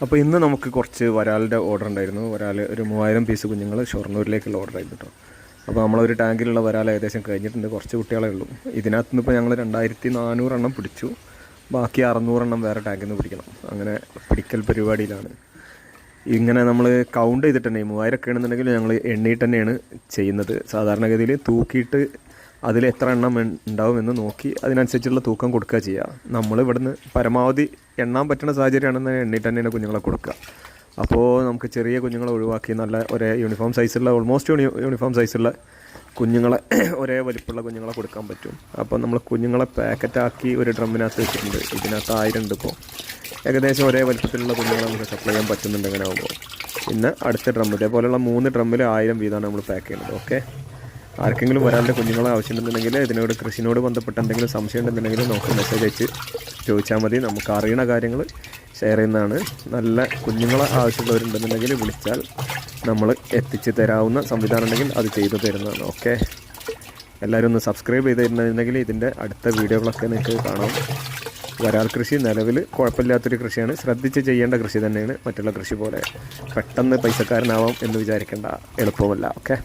അപ്പോൾ ഇന്ന് നമുക്ക് കുറച്ച് വരാലിൻ്റെ ഓർഡർ ഉണ്ടായിരുന്നു. ഒരു 3000 പീസ് കുഞ്ഞുങ്ങൾ ഷൊർണൂരിലേക്കുള്ള ഓർഡർ ആയിരുന്നു കേട്ടോ. അപ്പോൾ നമ്മളൊരു ടാങ്കിലുള്ള വരാൽ ഏകദേശം കഴിഞ്ഞിട്ടുണ്ട്. കുറച്ച് കുട്ടികളെ ഉള്ളൂ. ഇതിനകത്ത് നിന്ന് ഇപ്പോൾ ഞങ്ങൾ 2400 എണ്ണം പിടിച്ചു. ബാക്കി 600 എണ്ണം വേറെ ടാങ്കിൽ നിന്ന് പിടിക്കണം. അങ്ങനെ പിടിക്കൽ പരിപാടിയിലാണ്. ഇങ്ങനെ നമ്മൾ കൗണ്ട് ചെയ്തിട്ട് തന്നെ 3000 ഒക്കെ ആണെന്നുണ്ടെങ്കിൽ ഞങ്ങൾ എണ്ണിയിട്ട് തന്നെയാണ് ചെയ്യുന്നത്. സാധാരണഗതിയിൽ തൂക്കിയിട്ട് അതിൽ എത്ര എണ്ണം ഉണ്ടാവുമെന്ന് നോക്കി അതിനനുസരിച്ചുള്ള തൂക്കം കൊടുക്കുക ചെയ്യുക. നമ്മൾ ഇവിടുന്ന് പരമാവധി എണ്ണാൻ പറ്റുന്ന സാഹചര്യമാണെന്ന് എണ്ണിയിട്ട് തന്നെയാണ് കുഞ്ഞുങ്ങളെ കൊടുക്കുക. അപ്പോൾ നമുക്ക് ചെറിയ കുഞ്ഞുങ്ങളെ ഒഴിവാക്കി നല്ല ഒരേ യൂണിഫോം സൈസുള്ള ഓൾമോസ്റ്റ് യൂണിഫോം സൈസുള്ള കുഞ്ഞുങ്ങളെ ഒരേ വലിപ്പമുള്ള കുഞ്ഞുങ്ങളെ കൊടുക്കാൻ പറ്റും. അപ്പോൾ നമ്മൾ കുഞ്ഞുങ്ങളെ പാക്കറ്റാക്കി ഒരു ഡ്രമ്മിനകത്ത് വെച്ചിട്ടുണ്ട്. ഇതിനകത്ത് 1000 ഉണ്ട്. ഇപ്പോൾ ഏകദേശം ഒരേ വലിപ്പത്തിലുള്ള കുഞ്ഞുങ്ങളെ നമുക്ക് സപ്ലൈ ചെയ്യാൻ പറ്റുന്നുണ്ട്. അങ്ങനെ ആകുമ്പോൾ പിന്നെ അടുത്ത ഡ്രം ഇതേപോലെയുള്ള 3 ഡ്രമ്മിൽ 1000 വീതമാണ് നമ്മൾ പാക്ക് ചെയ്യുന്നത്. ഓക്കെ, ആർക്കെങ്കിലും വരാൻ്റെ കുഞ്ഞുങ്ങളെ ആവശ്യമുണ്ടെന്നുണ്ടെങ്കിൽ ഇതിനോട് കൃഷിനോട് ബന്ധപ്പെട്ട് എന്തെങ്കിലും സംശയം ഉണ്ടെന്നുണ്ടെങ്കിൽ നമുക്ക് മെസ്സേജ് അയച്ച് ചോദിച്ചാൽ മതി. നമുക്ക് അറിയുന്ന കാര്യങ്ങൾ ഷെയർ ചെയ്യുന്നതാണ്. നല്ല കുഞ്ഞുങ്ങളെ ആവശ്യമുള്ളവരുണ്ടെന്നുണ്ടെങ്കിൽ വിളിച്ചാൽ നമ്മൾ എത്തിച്ച് തരാവുന്ന സംവിധാനം ഉണ്ടെങ്കിൽ അത് ചെയ്തു തരുന്നതാണ്. ഓക്കെ, എല്ലാവരും ഒന്ന് സബ്സ്ക്രൈബ് ചെയ്തിരുന്നുണ്ടെങ്കിൽ ഇതിൻ്റെ അടുത്ത വീഡിയോകളൊക്കെ നിങ്ങൾക്ക് കാണാം. വരാൽ കൃഷി നിലവിൽ കുഴപ്പമില്ലാത്തൊരു കൃഷിയാണ്. ശ്രദ്ധിച്ച് ചെയ്യേണ്ട കൃഷി തന്നെയാണ്. മറ്റുള്ള കൃഷി പോലെ പെട്ടെന്ന് പൈസക്കാരനാവാം എന്ന് വിചാരിക്കേണ്ട, എളുപ്പമല്ല. ഓക്കെ.